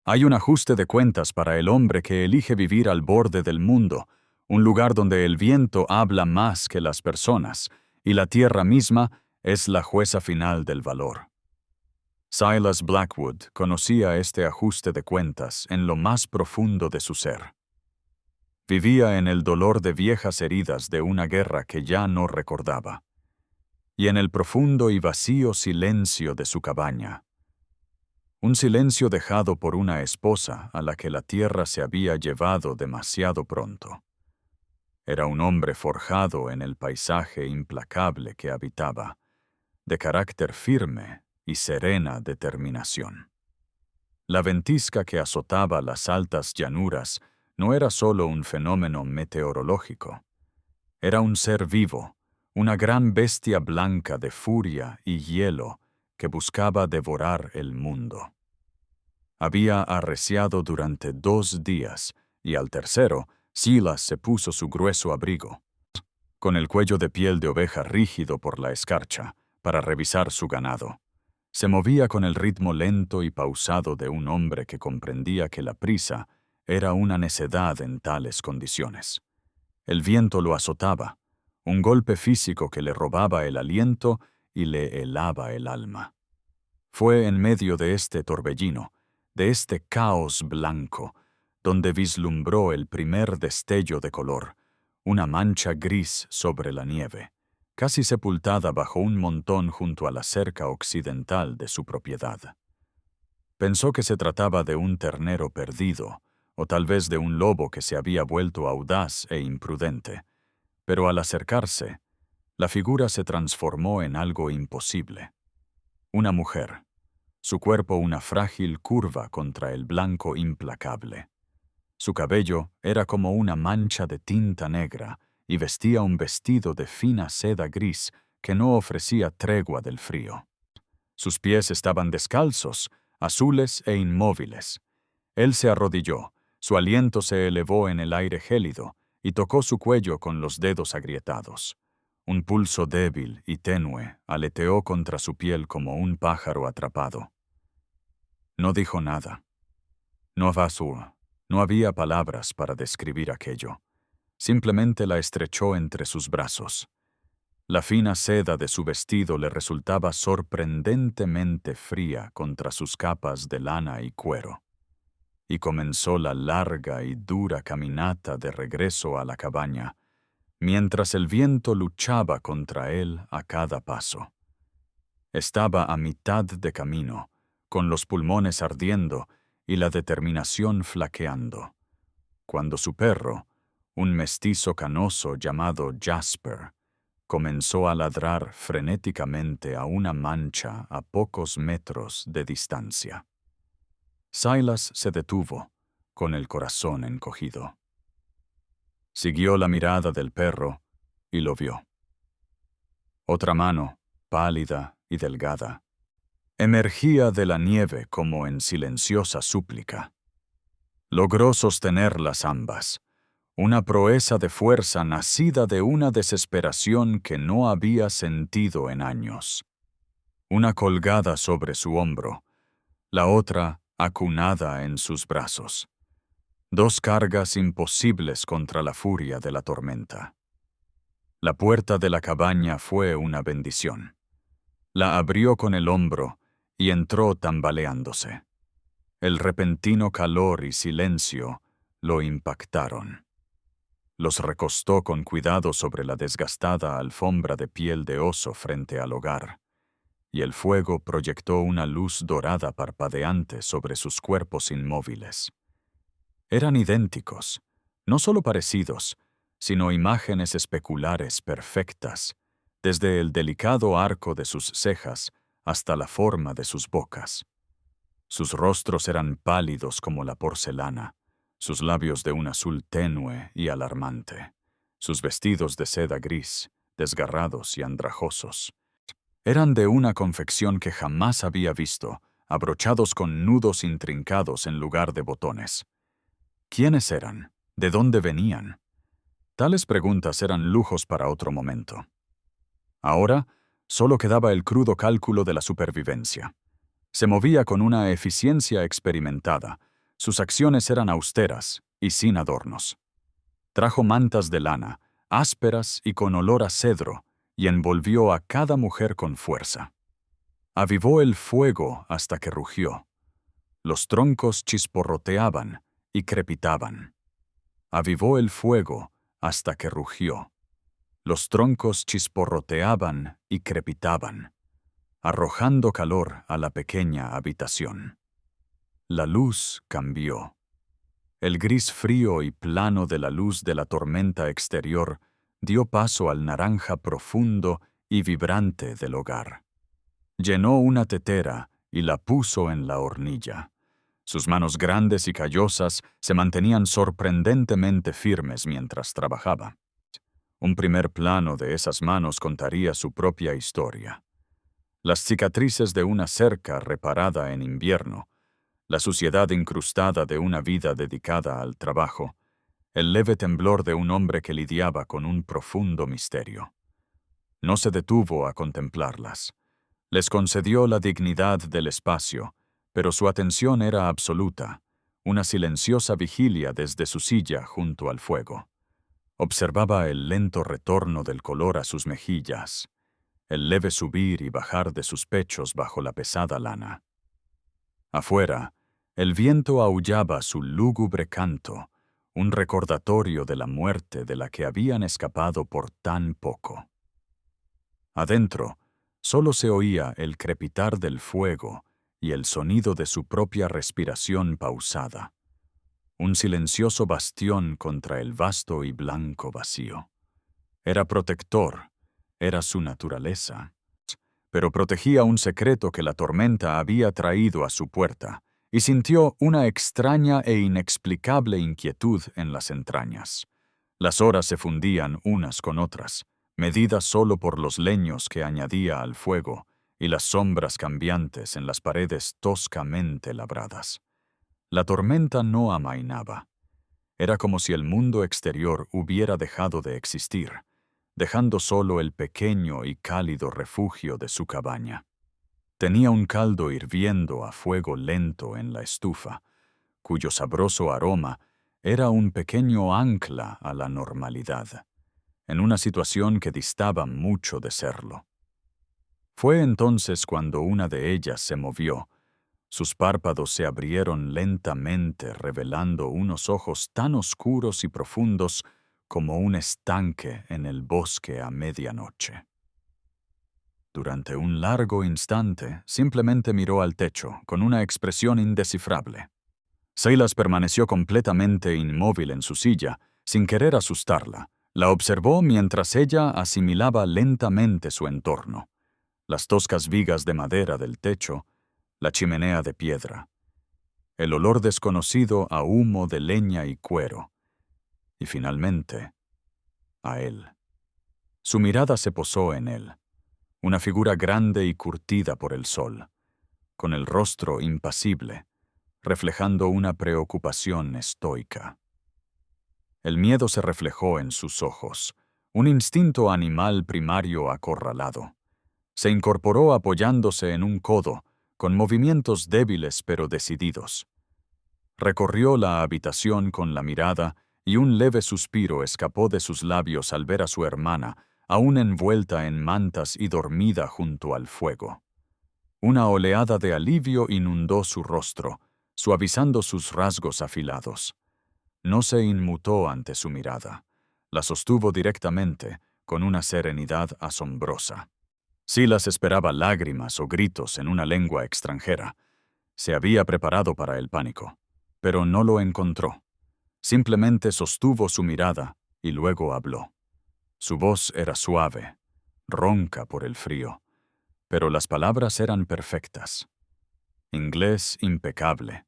Hay un ajuste de cuentas para el hombre que elige vivir al borde del mundo, un lugar donde el viento habla más que las personas, y la tierra misma es la jueza final del valor. Silas Blackwood conocía este ajuste de cuentas en lo más profundo de su ser. Vivía en el dolor de viejas heridas de una guerra que ya no recordaba, y en el profundo y vacío silencio de su cabaña. Un silencio dejado por una esposa a la que la tierra se había llevado demasiado pronto. Era un hombre forjado en el paisaje implacable que habitaba, de carácter firme y serena determinación. La ventisca que azotaba las altas llanuras no era solo un fenómeno meteorológico. Era un ser vivo, una gran bestia blanca de furia y hielo que buscaba devorar el mundo. Había arreciado durante 2 días, y al tercero, Silas se puso su grueso abrigo, con el cuello de piel de oveja rígido por la escarcha, para revisar su ganado. Se movía con el ritmo lento y pausado de un hombre que comprendía que la prisa era una necedad en tales condiciones. El viento lo azotaba, un golpe físico que le robaba el aliento y le helaba el alma. Fue en medio de este torbellino, de este caos blanco, donde vislumbró el primer destello de color, una mancha gris sobre la nieve, casi sepultada bajo un montón junto a la cerca occidental de su propiedad. Pensó que se trataba de un ternero perdido, o tal vez de un lobo que se había vuelto audaz e imprudente, pero al acercarse, la figura se transformó en algo imposible. Una mujer, su cuerpo una frágil curva contra el blanco implacable. Su cabello era como una mancha de tinta negra y vestía un vestido de fina seda gris que no ofrecía tregua del frío. Sus pies estaban descalzos, azules e inmóviles. Él se arrodilló, su aliento se elevó en el aire gélido y tocó su cuello con los dedos agrietados. Un pulso débil y tenue aleteó contra su piel como un pájaro atrapado. No dijo nada. No había palabras para describir aquello. Simplemente la estrechó entre sus brazos. La fina seda de su vestido le resultaba sorprendentemente fría contra sus capas de lana y cuero. Y comenzó la larga y dura caminata de regreso a la cabaña, mientras el viento luchaba contra él a cada paso. Estaba a mitad de camino, con los pulmones ardiendo y la determinación flaqueando, cuando su perro, un mestizo canoso llamado Jasper, comenzó a ladrar frenéticamente a una mancha a pocos metros de distancia. Silas se detuvo, con el corazón encogido. Siguió la mirada del perro y lo vio. Otra mano, pálida y delgada, emergía de la nieve como en silenciosa súplica. Logró sostenerlas ambas, una proeza de fuerza nacida de una desesperación que no había sentido en años. Una colgada sobre su hombro, la otra acunada en sus brazos. 2 cargas imposibles contra la furia de la tormenta. La puerta de la cabaña fue una bendición. La abrió con el hombro y entró tambaleándose. El repentino calor y silencio lo impactaron. Los recostó con cuidado sobre la desgastada alfombra de piel de oso frente al hogar, y el fuego proyectó una luz dorada parpadeante sobre sus cuerpos inmóviles. Eran idénticos, no solo parecidos, sino imágenes especulares perfectas, desde el delicado arco de sus cejas hasta la forma de sus bocas. Sus rostros eran pálidos como la porcelana, sus labios de un azul tenue y alarmante, sus vestidos de seda gris, desgarrados y andrajosos. Eran de una confección que jamás había visto, abrochados con nudos intrincados en lugar de botones. ¿Quiénes eran? ¿De dónde venían? Tales preguntas eran lujos para otro momento. Ahora, solo quedaba el crudo cálculo de la supervivencia. Se movía con una eficiencia experimentada, Sus acciones eran austeras y sin adornos. Trajo mantas de lana, ásperas y con olor a cedro, y envolvió a cada mujer con fuerza. Avivó el fuego hasta que rugió. Los troncos chisporroteaban y crepitaban. Avivó el fuego hasta que rugió. Los troncos chisporroteaban y crepitaban, arrojando calor a la pequeña habitación. La luz cambió. El gris frío y plano de la luz de la tormenta exterior dio paso al naranja profundo y vibrante del hogar. Llenó una tetera y la puso en la hornilla. Sus manos grandes y callosas se mantenían sorprendentemente firmes mientras trabajaba. Un primer plano de esas manos contaría su propia historia. Las cicatrices de una cerca reparada en invierno, la suciedad incrustada de una vida dedicada al trabajo, el leve temblor de un hombre que lidiaba con un profundo misterio. No se detuvo a contemplarlas. Les concedió la dignidad del espacio, pero su atención era absoluta, una silenciosa vigilia desde su silla junto al fuego. Observaba el lento retorno del color a sus mejillas, el leve subir y bajar de sus pechos bajo la pesada lana. Afuera, el viento aullaba su lúgubre canto, un recordatorio de la muerte de la que habían escapado por tan poco. Adentro, solo se oía el crepitar del fuego y el sonido de su propia respiración pausada. Un silencioso bastión contra el vasto y blanco vacío. Era protector, era su naturaleza, pero protegía un secreto que la tormenta había traído a su puerta, y sintió una extraña e inexplicable inquietud en las entrañas. Las horas se fundían unas con otras, medidas solo por los leños que añadía al fuego y las sombras cambiantes en las paredes toscamente labradas. La tormenta no amainaba. Era como si el mundo exterior hubiera dejado de existir, dejando solo el pequeño y cálido refugio de su cabaña. Tenía un caldo hirviendo a fuego lento en la estufa, cuyo sabroso aroma era un pequeño ancla a la normalidad, en una situación que distaba mucho de serlo. Fue entonces cuando una de ellas se movió. Sus párpados se abrieron lentamente, revelando unos ojos tan oscuros y profundos como un estanque en el bosque a medianoche. Durante un largo instante, simplemente miró al techo, con una expresión indescifrable. Silas permaneció completamente inmóvil en su silla, sin querer asustarla. La observó mientras ella asimilaba lentamente su entorno. Las toscas vigas de madera del techo, la chimenea de piedra, el olor desconocido a humo de leña y cuero, y finalmente, a él. Su mirada se posó en él, una figura grande y curtida por el sol, con el rostro impasible, reflejando una preocupación estoica. El miedo se reflejó en sus ojos, un instinto animal primario acorralado. Se incorporó apoyándose en un codo, con movimientos débiles pero decididos. Recorrió la habitación con la mirada y un leve suspiro escapó de sus labios al ver a su hermana, aún envuelta en mantas y dormida junto al fuego. Una oleada de alivio inundó su rostro, suavizando sus rasgos afilados. No se inmutó ante su mirada. La sostuvo directamente, con una serenidad asombrosa. Silas esperaba lágrimas o gritos en una lengua extranjera. Se había preparado para el pánico, pero no lo encontró. Simplemente sostuvo su mirada y luego habló. Su voz era suave, ronca por el frío, pero las palabras eran perfectas. Inglés impecable,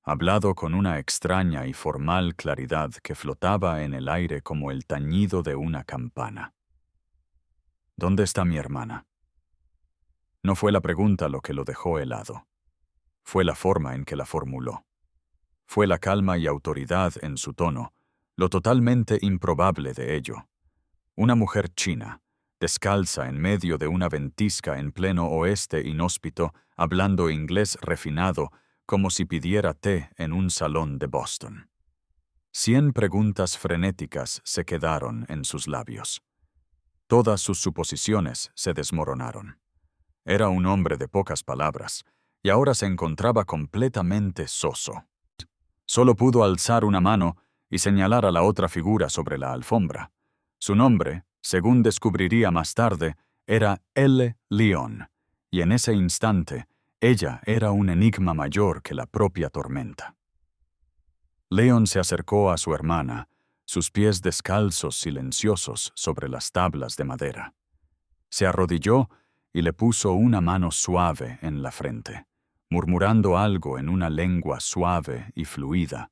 hablado con una extraña y formal claridad que flotaba en el aire como el tañido de una campana. ¿Dónde está mi hermana? No fue la pregunta lo que lo dejó helado. Fue la forma en que la formuló. Fue la calma y autoridad en su tono, lo totalmente improbable de ello. Una mujer china, descalza en medio de una ventisca en pleno oeste inhóspito, hablando inglés refinado, como si pidiera té en un salón de Boston. 100 preguntas frenéticas se quedaron en sus labios. Todas sus suposiciones se desmoronaron. Era un hombre de pocas palabras, y ahora se encontraba completamente soso. Solo pudo alzar una mano y señalar a la otra figura sobre la alfombra. Su nombre, según descubriría más tarde, era L. Lyon, y en ese instante ella era un enigma mayor que la propia tormenta. Leon se acercó a su hermana, sus pies descalzos silenciosos sobre las tablas de madera. Se arrodilló y le puso una mano suave en la frente, murmurando algo en una lengua suave y fluida,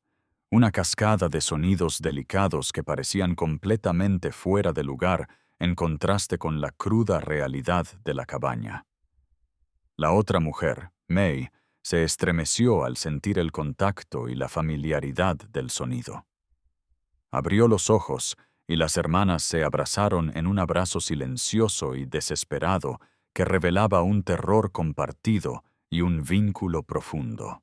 una cascada de sonidos delicados que parecían completamente fuera de lugar en contraste con la cruda realidad de la cabaña. La otra mujer, May, se estremeció al sentir el contacto y la familiaridad del sonido. Abrió los ojos y las hermanas se abrazaron en un abrazo silencioso y desesperado que revelaba un terror compartido y un vínculo profundo.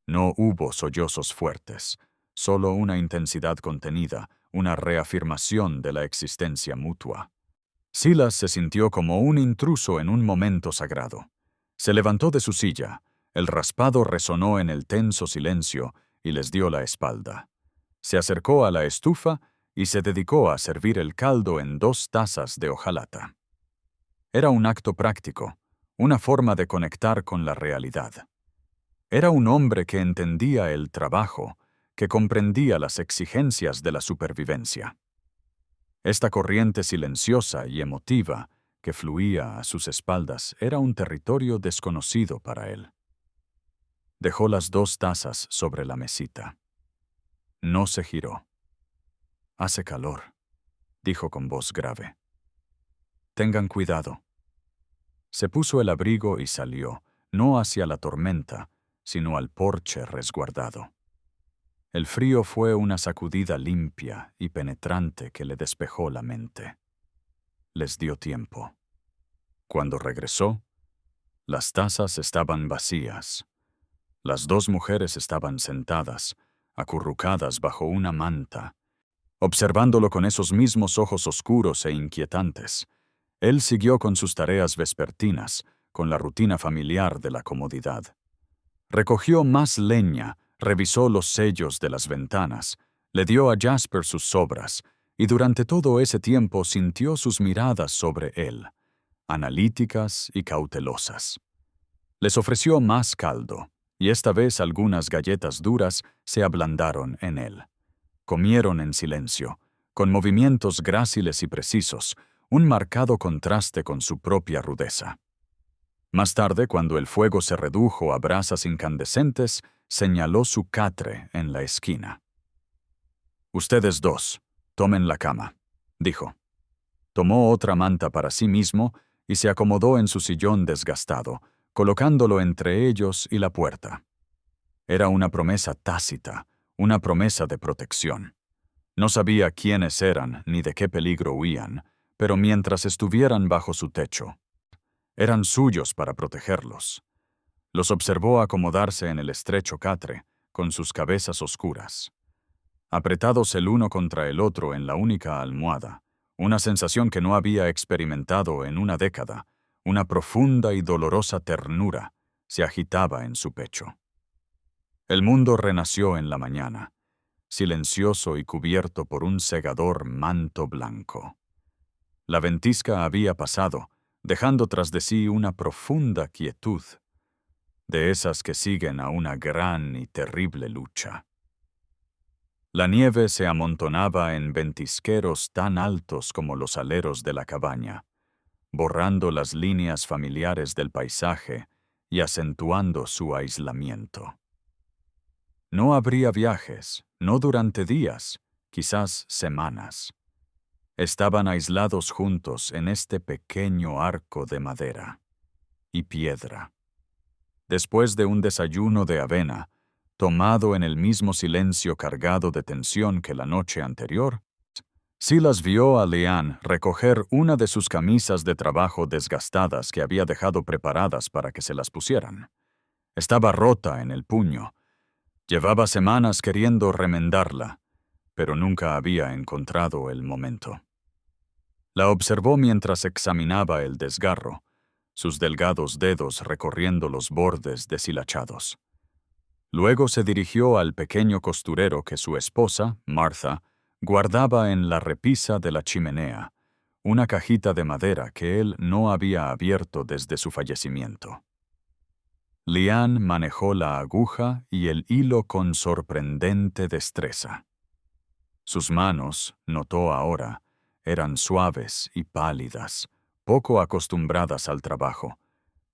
No hubo sollozos fuertes, solo una intensidad contenida, una reafirmación de la existencia mutua. Silas se sintió como un intruso en un momento sagrado. Se levantó de su silla, el raspado resonó en el tenso silencio y les dio la espalda. Se acercó a la estufa y se dedicó a servir el caldo en 2 tazas de hojalata. Era un acto práctico, una forma de conectar con la realidad. Era un hombre que entendía el trabajo, que comprendía las exigencias de la supervivencia. Esta corriente silenciosa y emotiva que fluía a sus espaldas era un territorio desconocido para él. Dejó las 2 tazas sobre la mesita. No se giró. «Hace calor», dijo con voz grave. «Tengan cuidado». Se puso el abrigo y salió, no hacia la tormenta, sino al porche resguardado. El frío fue una sacudida limpia y penetrante que le despejó la mente. Les dio tiempo. Cuando regresó, las tazas estaban vacías. Las 2 mujeres estaban sentadas, acurrucadas bajo una manta, observándolo con esos mismos ojos oscuros e inquietantes. Él siguió con sus tareas vespertinas, con la rutina familiar de la comodidad. Recogió más leña, revisó los sellos de las ventanas, le dio a Jasper sus sobras, y durante todo ese tiempo sintió sus miradas sobre él, analíticas y cautelosas. Les ofreció más caldo, y esta vez algunas galletas duras se ablandaron en él. Comieron en silencio, con movimientos gráciles y precisos, un marcado contraste con su propia rudeza. Más tarde, cuando el fuego se redujo a brasas incandescentes, señaló su catre en la esquina. «Ustedes 2, tomen la cama», dijo. Tomó otra manta para sí mismo y se acomodó en su sillón desgastado, colocándolo entre ellos y la puerta. Era una promesa tácita, una promesa de protección. No sabía quiénes eran ni de qué peligro huían, pero mientras estuvieran bajo su techo, eran suyos para protegerlos. Los observó acomodarse en el estrecho catre, con sus cabezas oscuras. Apretados el uno contra el otro en la única almohada, una sensación que no había experimentado en una década, una profunda y dolorosa ternura, se agitaba en su pecho. El mundo renació en la mañana, silencioso y cubierto por un cegador manto blanco. La ventisca había pasado, dejando tras de sí una profunda quietud, de esas que siguen a una gran y terrible lucha. La nieve se amontonaba en ventisqueros tan altos como los aleros de la cabaña, borrando las líneas familiares del paisaje y acentuando su aislamiento. No habría viajes, no durante días, quizás semanas. Estaban aislados juntos en este pequeño arco de madera y piedra. Después de un desayuno de avena, tomado en el mismo silencio cargado de tensión que la noche anterior, Silas vio a Leanne recoger una de sus camisas de trabajo desgastadas que había dejado preparadas para que se las pusieran. Estaba rota en el puño. Llevaba semanas queriendo remendarla, pero nunca había encontrado el momento. La observó mientras examinaba el desgarro, sus delgados dedos recorriendo los bordes deshilachados. Luego se dirigió al pequeño costurero que su esposa, Martha, guardaba en la repisa de la chimenea, una cajita de madera que él no había abierto desde su fallecimiento. Liane manejó la aguja y el hilo con sorprendente destreza. Sus manos, notó ahora, eran suaves y pálidas, poco acostumbradas al trabajo,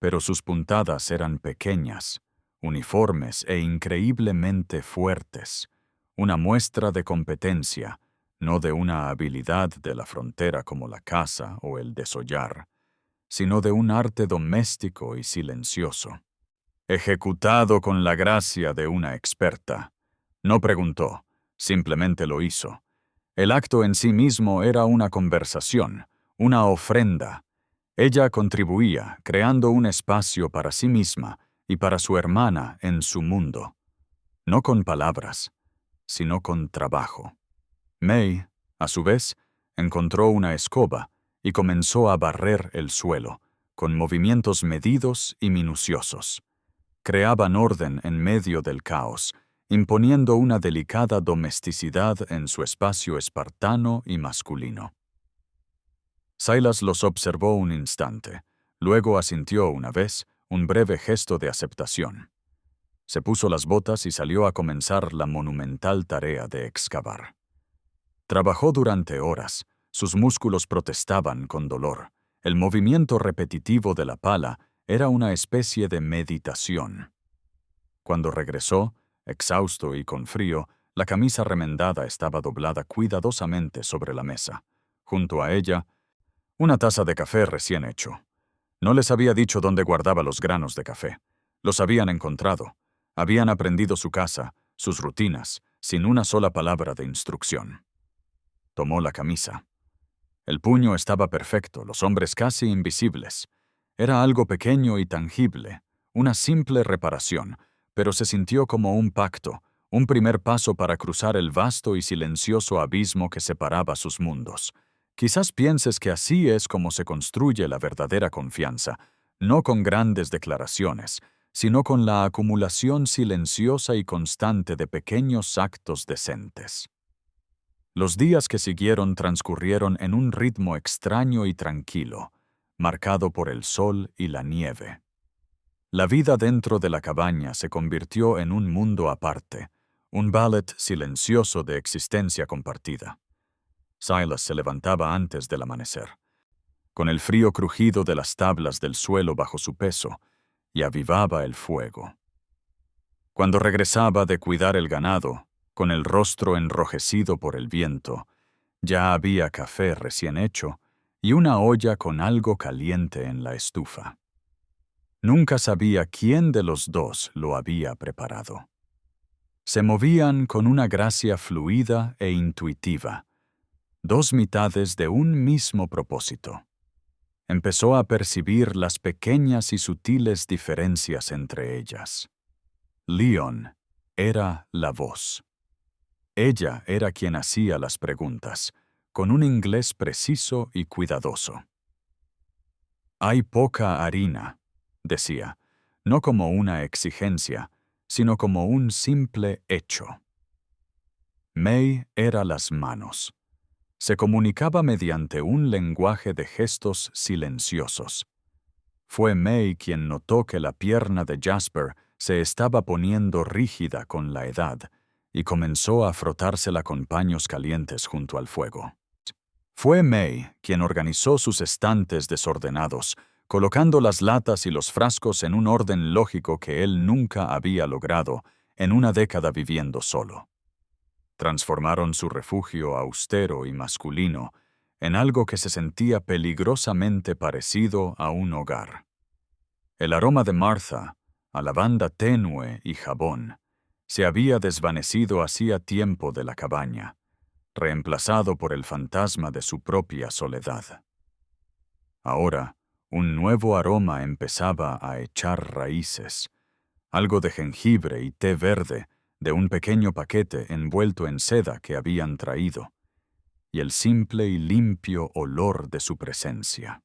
pero sus puntadas eran pequeñas, uniformes e increíblemente fuertes, una muestra de competencia, no de una habilidad de la frontera como la caza o el desollar, sino de un arte doméstico y silencioso, ejecutado con la gracia de una experta. No preguntó, simplemente lo hizo. El acto en sí mismo era una conversación, una ofrenda. Ella contribuía, creando un espacio para sí misma y para su hermana en su mundo. No con palabras, sino con trabajo. May, a su vez, encontró una escoba y comenzó a barrer el suelo, con movimientos medidos y minuciosos. Creaban orden en medio del caos, imponiendo una delicada domesticidad en su espacio espartano y masculino. Silas los observó un instante, luego asintió una vez, un breve gesto de aceptación. Se puso las botas y salió a comenzar la monumental tarea de excavar. Trabajó durante horas, sus músculos protestaban con dolor. El movimiento repetitivo de la pala era una especie de meditación. Cuando regresó, exhausto y con frío, la camisa remendada estaba doblada cuidadosamente sobre la mesa. Junto a ella, una taza de café recién hecho. No les había dicho dónde guardaba los granos de café. Los habían encontrado. Habían aprendido su casa, sus rutinas, sin una sola palabra de instrucción. Tomó la camisa. El puño estaba perfecto, los hombres casi invisibles. Era algo pequeño y tangible, una simple reparación, pero se sintió como un pacto, un primer paso para cruzar el vasto y silencioso abismo que separaba sus mundos. Quizás pienses que así es como se construye la verdadera confianza, no con grandes declaraciones, sino con la acumulación silenciosa y constante de pequeños actos decentes. Los días que siguieron transcurrieron en un ritmo extraño y tranquilo, marcado por el sol y la nieve. La vida dentro de la cabaña se convirtió en un mundo aparte, un ballet silencioso de existencia compartida. Silas se levantaba antes del amanecer, con el frío crujido de las tablas del suelo bajo su peso, y avivaba el fuego. Cuando regresaba de cuidar el ganado, con el rostro enrojecido por el viento, ya había café recién hecho y una olla con algo caliente en la estufa. Nunca sabía quién de los dos lo había preparado. Se movían con una gracia fluida e intuitiva, dos mitades de un mismo propósito. Empezó a percibir las pequeñas y sutiles diferencias entre ellas. Leon era la voz. Ella era quien hacía las preguntas, con un inglés preciso y cuidadoso. Hay poca harina, decía, no como una exigencia, sino como un simple hecho. May era las manos. Se comunicaba mediante un lenguaje de gestos silenciosos. Fue May quien notó que la pierna de Jasper se estaba poniendo rígida con la edad y comenzó a frotársela con paños calientes junto al fuego. Fue May quien organizó sus estantes desordenados, colocando las latas y los frascos en un orden lógico que él nunca había logrado en una década viviendo solo. Transformaron su refugio austero y masculino en algo que se sentía peligrosamente parecido a un hogar. El aroma de Martha, a lavanda tenue y jabón, se había desvanecido hacía tiempo de la cabaña, reemplazado por el fantasma de su propia soledad. Ahora, un nuevo aroma empezaba a echar raíces, algo de jengibre y té verde de un pequeño paquete envuelto en seda que habían traído, y el simple y limpio olor de su presencia.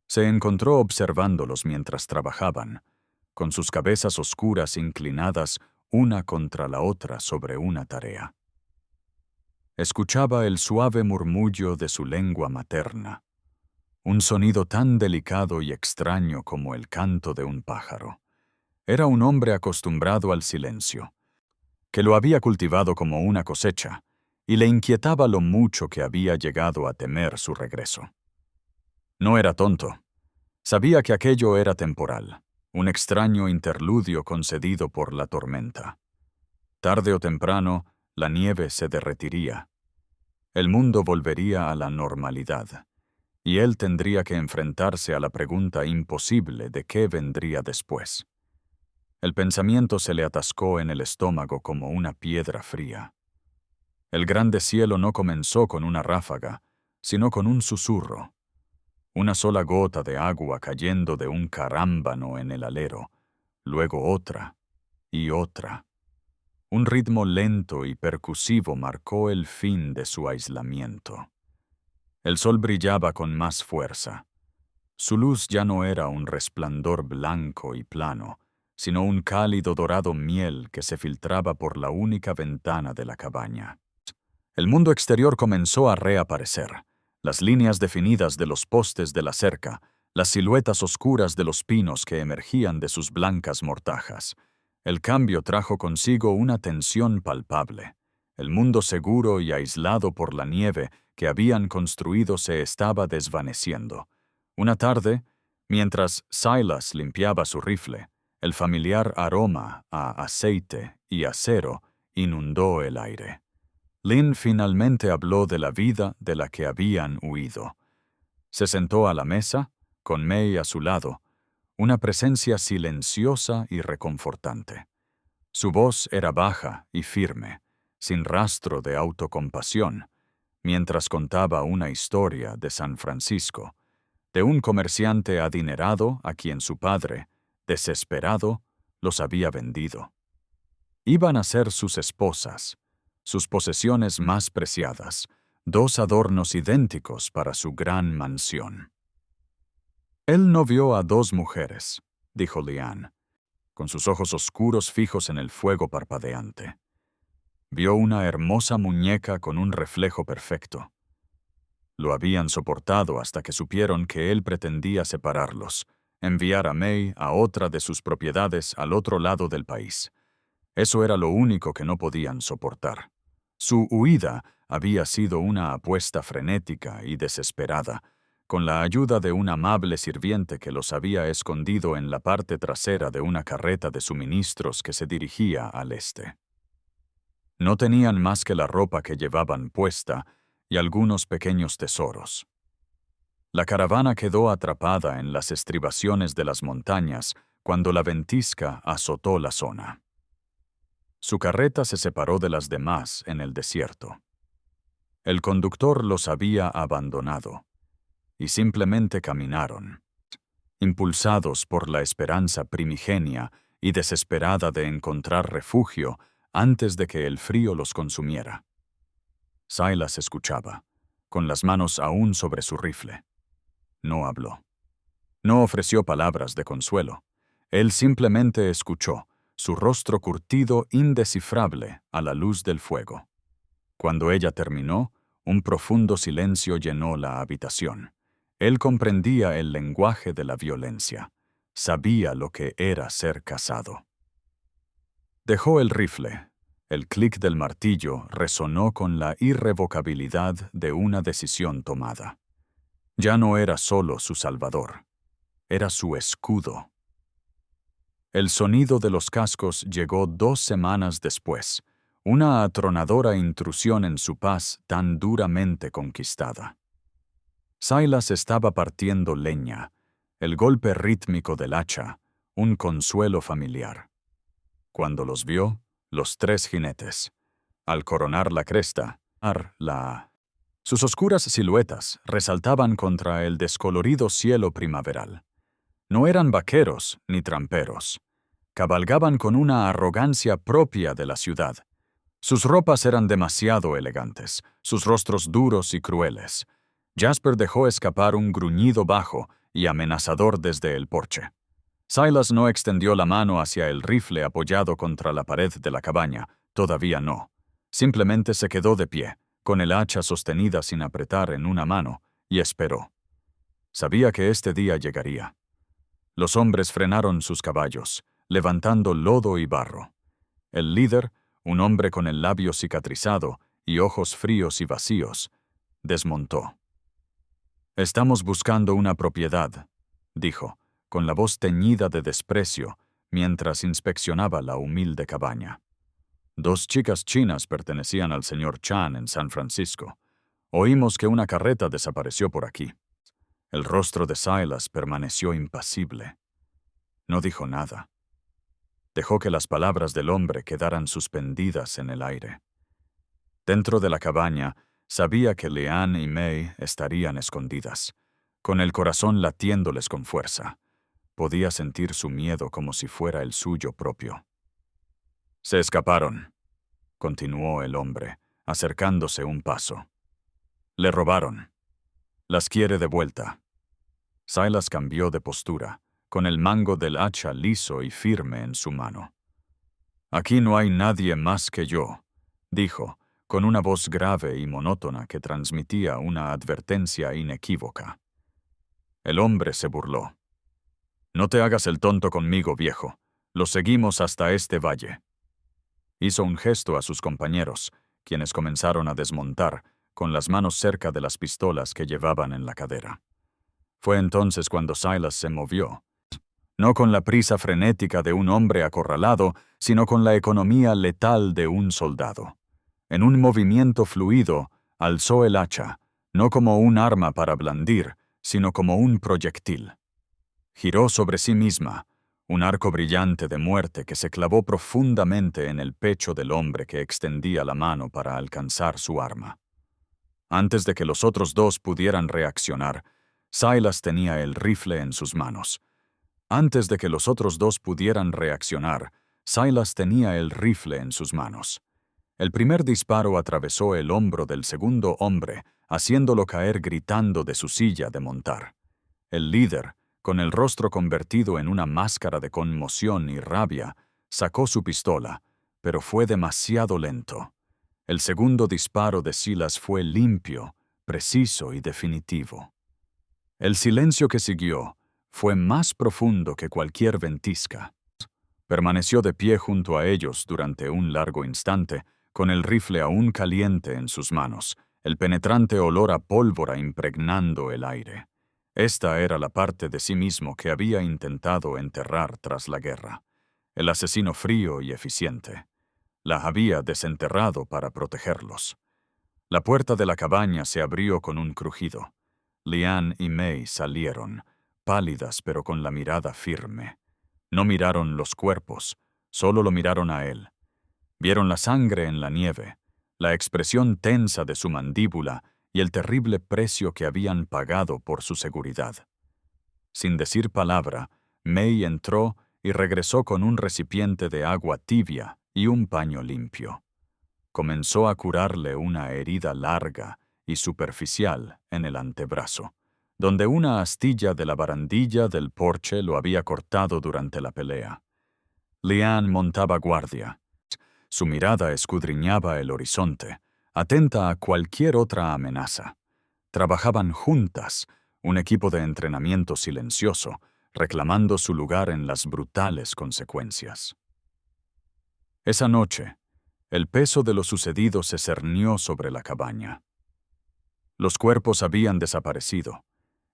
Se encontró observándolos mientras trabajaban, con sus cabezas oscuras inclinadas una contra la otra sobre una tarea. Escuchaba el suave murmullo de su lengua materna, un sonido tan delicado y extraño como el canto de un pájaro. Era un hombre acostumbrado al silencio, que lo había cultivado como una cosecha, y le inquietaba lo mucho que había llegado a temer su regreso. No era tonto. Sabía que aquello era temporal, un extraño interludio concedido por la tormenta. Tarde o temprano, la nieve se derretiría. El mundo volvería a la normalidad, y él tendría que enfrentarse a la pregunta imposible de qué vendría después. El pensamiento se le atascó en el estómago como una piedra fría. El grande cielo no comenzó con una ráfaga, sino con un susurro. Una sola gota de agua cayendo de un carámbano en el alero, luego otra y otra. Un ritmo lento y percusivo marcó el fin de su aislamiento. El sol brillaba con más fuerza. Su luz ya no era un resplandor blanco y plano, sino un cálido dorado miel que se filtraba por la única ventana de la cabaña. El mundo exterior comenzó a reaparecer. Las líneas definidas de los postes de la cerca, las siluetas oscuras de los pinos que emergían de sus blancas mortajas. El cambio trajo consigo una tensión palpable. El mundo seguro y aislado por la nieve que habían construido se estaba desvaneciendo. Una tarde, mientras Silas limpiaba su rifle, el familiar aroma a aceite y acero inundó el aire. Lynn finalmente habló de la vida de la que habían huido. Se sentó a la mesa, con May a su lado, una presencia silenciosa y reconfortante. Su voz era baja y firme, sin rastro de autocompasión, mientras contaba una historia de San Francisco, de un comerciante adinerado a quien su padre, desesperado, los había vendido. Iban a ser sus esposas, sus posesiones más preciadas, dos adornos idénticos para su gran mansión. Él no vio a dos mujeres, dijo Leanne, con sus ojos oscuros fijos en el fuego parpadeante. Vio una hermosa muñeca con un reflejo perfecto. Lo habían soportado hasta que supieron que él pretendía separarlos, enviar a May a otra de sus propiedades al otro lado del país. Eso era lo único que no podían soportar. Su huida había sido una apuesta frenética y desesperada, con la ayuda de un amable sirviente que los había escondido en la parte trasera de una carreta de suministros que se dirigía al este. No tenían más que la ropa que llevaban puesta y algunos pequeños tesoros. La caravana quedó atrapada en las estribaciones de las montañas cuando la ventisca azotó la zona. Su carreta se separó de las demás en el desierto. El conductor los había abandonado, y simplemente caminaron, impulsados por la esperanza primigenia y desesperada de encontrar refugio antes de que el frío los consumiera. Silas escuchaba, con las manos aún sobre su rifle. No habló. No ofreció palabras de consuelo. Él simplemente escuchó, su rostro curtido indescifrable a la luz del fuego. Cuando ella terminó, un profundo silencio llenó la habitación. Él comprendía el lenguaje de la violencia. Sabía lo que era ser casado. Dejó el rifle. El clic del martillo resonó con la irrevocabilidad de una decisión tomada. Ya no era solo su salvador. Era su escudo. El sonido de los cascos llegó 2 semanas después, una atronadora intrusión en su paz tan duramente conquistada. Silas estaba partiendo leña, el golpe rítmico del hacha, un consuelo familiar. Cuando los vio, los 3 jinetes, al coronar la cresta, sus oscuras siluetas resaltaban contra el descolorido cielo primaveral. No eran vaqueros ni tramperos. Cabalgaban con una arrogancia propia de la ciudad. Sus ropas eran demasiado elegantes, sus rostros duros y crueles. Jasper dejó escapar un gruñido bajo y amenazador desde el porche. Silas no extendió la mano hacia el rifle apoyado contra la pared de la cabaña, todavía no. Simplemente se quedó de pie, con el hacha sostenida sin apretar en una mano, y esperó. Sabía que este día llegaría. Los hombres frenaron sus caballos, levantando lodo y barro. El líder, un hombre con el labio cicatrizado y ojos fríos y vacíos, desmontó. «Estamos buscando una propiedad», dijo, con la voz teñida de desprecio, mientras inspeccionaba la humilde cabaña. 2 chicas chinas pertenecían al señor Chan en San Francisco. Oímos que una carreta desapareció por aquí. El rostro de Silas permaneció impasible. No dijo nada. Dejó que las palabras del hombre quedaran suspendidas en el aire. Dentro de la cabaña, sabía que Leanne y May estarían escondidas, con el corazón latiéndoles con fuerza. Podía sentir su miedo como si fuera el suyo propio. «Se escaparon», continuó el hombre, acercándose un paso. «Le robaron. Las quiere de vuelta». Silas cambió de postura, con el mango del hacha liso y firme en su mano. «Aquí no hay nadie más que yo», dijo, con una voz grave y monótona que transmitía una advertencia inequívoca. El hombre se burló. «No te hagas el tonto conmigo, viejo. Los seguimos hasta este valle». Hizo un gesto a sus compañeros, quienes comenzaron a desmontar, con las manos cerca de las pistolas que llevaban en la cadera. Fue entonces cuando Silas se movió. No con la prisa frenética de un hombre acorralado, sino con la economía letal de un soldado. En un movimiento fluido, alzó el hacha, no como un arma para blandir, sino como un proyectil. Giró sobre sí misma, un arco brillante de muerte que se clavó profundamente en el pecho del hombre que extendía la mano para alcanzar su arma. Antes de que los otros 2 pudieran reaccionar, Silas tenía el rifle en sus manos. Antes de que los otros 2 pudieran reaccionar, Silas tenía el rifle en sus manos. El primer disparo atravesó el hombro del segundo hombre, haciéndolo caer gritando de su silla de montar. El líder, con el rostro convertido en una máscara de conmoción y rabia, sacó su pistola, pero fue demasiado lento. El segundo disparo de Silas fue limpio, preciso y definitivo. El silencio que siguió fue más profundo que cualquier ventisca. Permaneció de pie junto a ellos durante un largo instante, con el rifle aún caliente en sus manos, el penetrante olor a pólvora impregnando el aire. Esta era la parte de sí mismo que había intentado enterrar tras la guerra. El asesino frío y eficiente. La había desenterrado para protegerlos. La puerta de la cabaña se abrió con un crujido. Leanne y May salieron, pálidas pero con la mirada firme. No miraron los cuerpos, solo lo miraron a él. Vieron la sangre en la nieve, la expresión tensa de su mandíbula y el terrible precio que habían pagado por su seguridad. Sin decir palabra, May entró y regresó con un recipiente de agua tibia y un paño limpio. Comenzó a curarle una herida larga y superficial en el antebrazo, donde una astilla de la barandilla del porche lo había cortado durante la pelea. Leanne montaba guardia. Su mirada escudriñaba el horizonte, atenta a cualquier otra amenaza. Trabajaban juntas, un equipo de entrenamiento silencioso, reclamando su lugar en las brutales consecuencias. Esa noche, el peso de lo sucedido se cernió sobre la cabaña. Los cuerpos habían desaparecido,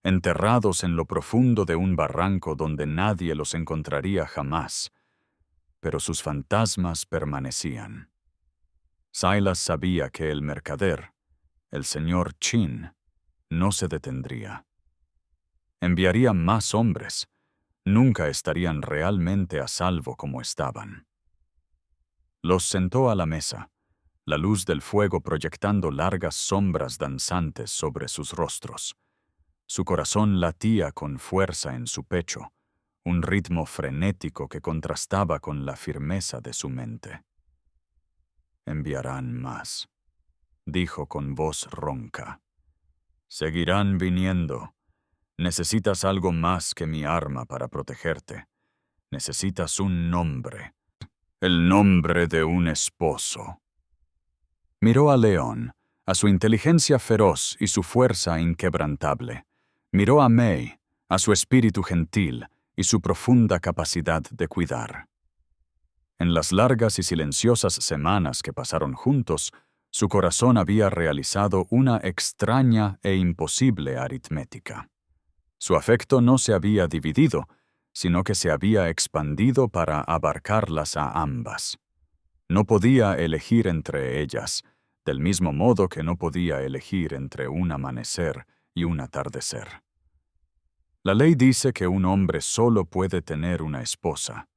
enterrados en lo profundo de un barranco donde nadie los encontraría jamás, pero sus fantasmas permanecían. Silas sabía que el mercader, el señor Chin, no se detendría. Enviaría más hombres. Nunca estarían realmente a salvo como estaban. Los sentó a la mesa, la luz del fuego proyectando largas sombras danzantes sobre sus rostros. Su corazón latía con fuerza en su pecho, un ritmo frenético que contrastaba con la firmeza de su mente. «Enviarán más», dijo con voz ronca. «Seguirán viniendo. Necesitas algo más que mi arma para protegerte. Necesitas un nombre. El nombre de un esposo». Miró a León, a su inteligencia feroz y su fuerza inquebrantable. Miró a May, a su espíritu gentil y su profunda capacidad de cuidar. En las largas y silenciosas semanas que pasaron juntos, su corazón había realizado una extraña e imposible aritmética. Su afecto no se había dividido, sino que se había expandido para abarcarlas a ambas. No podía elegir entre ellas, del mismo modo que no podía elegir entre un amanecer y un atardecer. La ley dice que un hombre solo puede tener una esposa,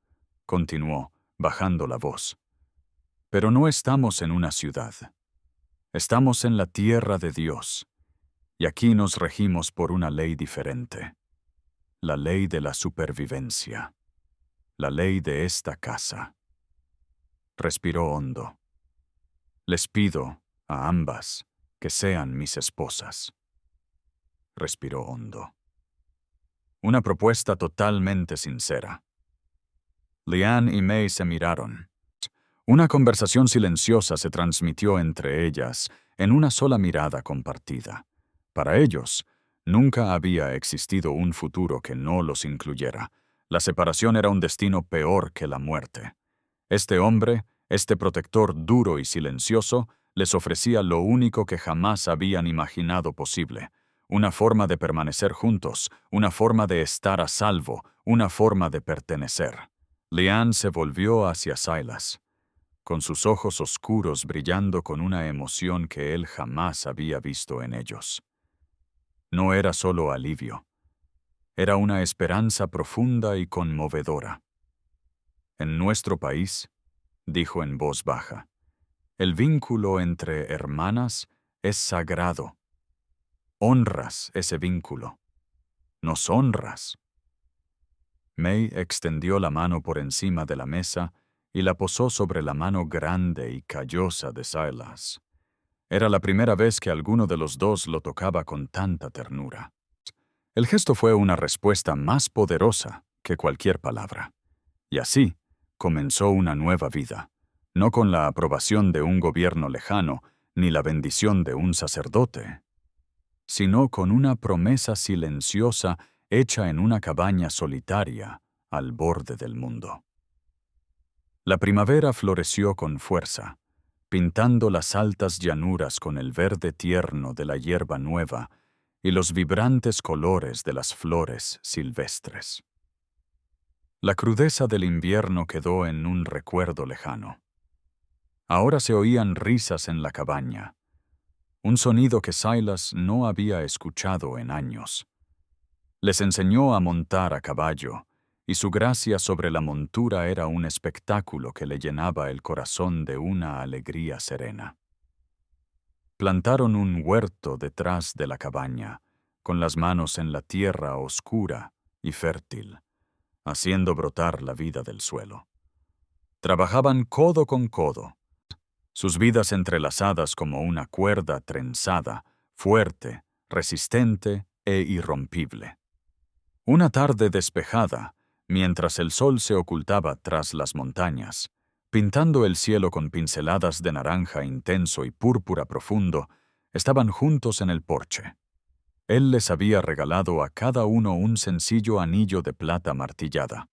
continuó, bajando la voz. Pero no estamos en una ciudad. Estamos en la tierra de Dios, y aquí nos regimos por una ley diferente. La ley de la supervivencia. La ley de esta casa. Respiró hondo. Les pido a ambas que sean mis esposas. Respiró hondo. Una propuesta totalmente sincera. Leanne y May se miraron. Una conversación silenciosa se transmitió entre ellas en una sola mirada compartida. Para ellos, nunca había existido un futuro que no los incluyera. La separación era un destino peor que la muerte. Este hombre, este protector duro y silencioso, les ofrecía lo único que jamás habían imaginado posible: una forma de permanecer juntos, una forma de estar a salvo, una forma de pertenecer. Leanne se volvió hacia Silas, con sus ojos oscuros brillando con una emoción que él jamás había visto en ellos. No era solo alivio, era una esperanza profunda y conmovedora. En nuestro país, dijo en voz baja, el vínculo entre hermanas es sagrado. Honras ese vínculo. Nos honras. May extendió la mano por encima de la mesa y la posó sobre la mano grande y callosa de Silas. Era la primera vez que alguno de los dos lo tocaba con tanta ternura. El gesto fue una respuesta más poderosa que cualquier palabra. Y así comenzó una nueva vida, no con la aprobación de un gobierno lejano ni la bendición de un sacerdote, sino con una promesa silenciosa hecha en una cabaña solitaria al borde del mundo. La primavera floreció con fuerza, pintando las altas llanuras con el verde tierno de la hierba nueva y los vibrantes colores de las flores silvestres. La crudeza del invierno quedó en un recuerdo lejano. Ahora se oían risas en la cabaña, un sonido que Silas no había escuchado en años. Les enseñó a montar a caballo, y su gracia sobre la montura era un espectáculo que le llenaba el corazón de una alegría serena. Plantaron un huerto detrás de la cabaña, con las manos en la tierra oscura y fértil, haciendo brotar la vida del suelo. Trabajaban codo con codo, sus vidas entrelazadas como una cuerda trenzada, fuerte, resistente e irrompible. Una tarde despejada, mientras el sol se ocultaba tras las montañas, pintando el cielo con pinceladas de naranja intenso y púrpura profundo, estaban juntos en el porche. Él les había regalado a cada uno un sencillo anillo de plata martillada,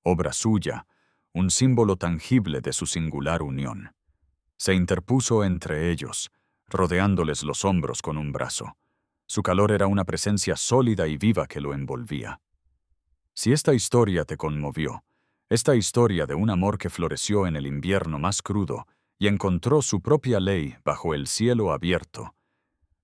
obra suya, un símbolo tangible de su singular unión. Se interpuso entre ellos, rodeándoles los hombros con un brazo. Su calor era una presencia sólida y viva que lo envolvía. Si esta historia te conmovió, esta historia de un amor que floreció en el invierno más crudo y encontró su propia ley bajo el cielo abierto,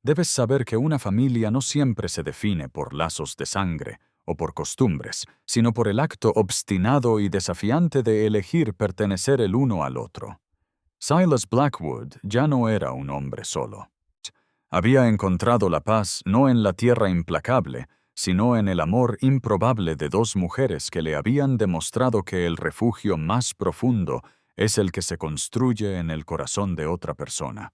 debes saber que una familia no siempre se define por lazos de sangre o por costumbres, sino por el acto obstinado y desafiante de elegir pertenecer el uno al otro. Silas Blackwood ya no era un hombre solo. Había encontrado la paz no en la tierra implacable, sino en el amor improbable de dos mujeres que le habían demostrado que el refugio más profundo es el que se construye en el corazón de otra persona.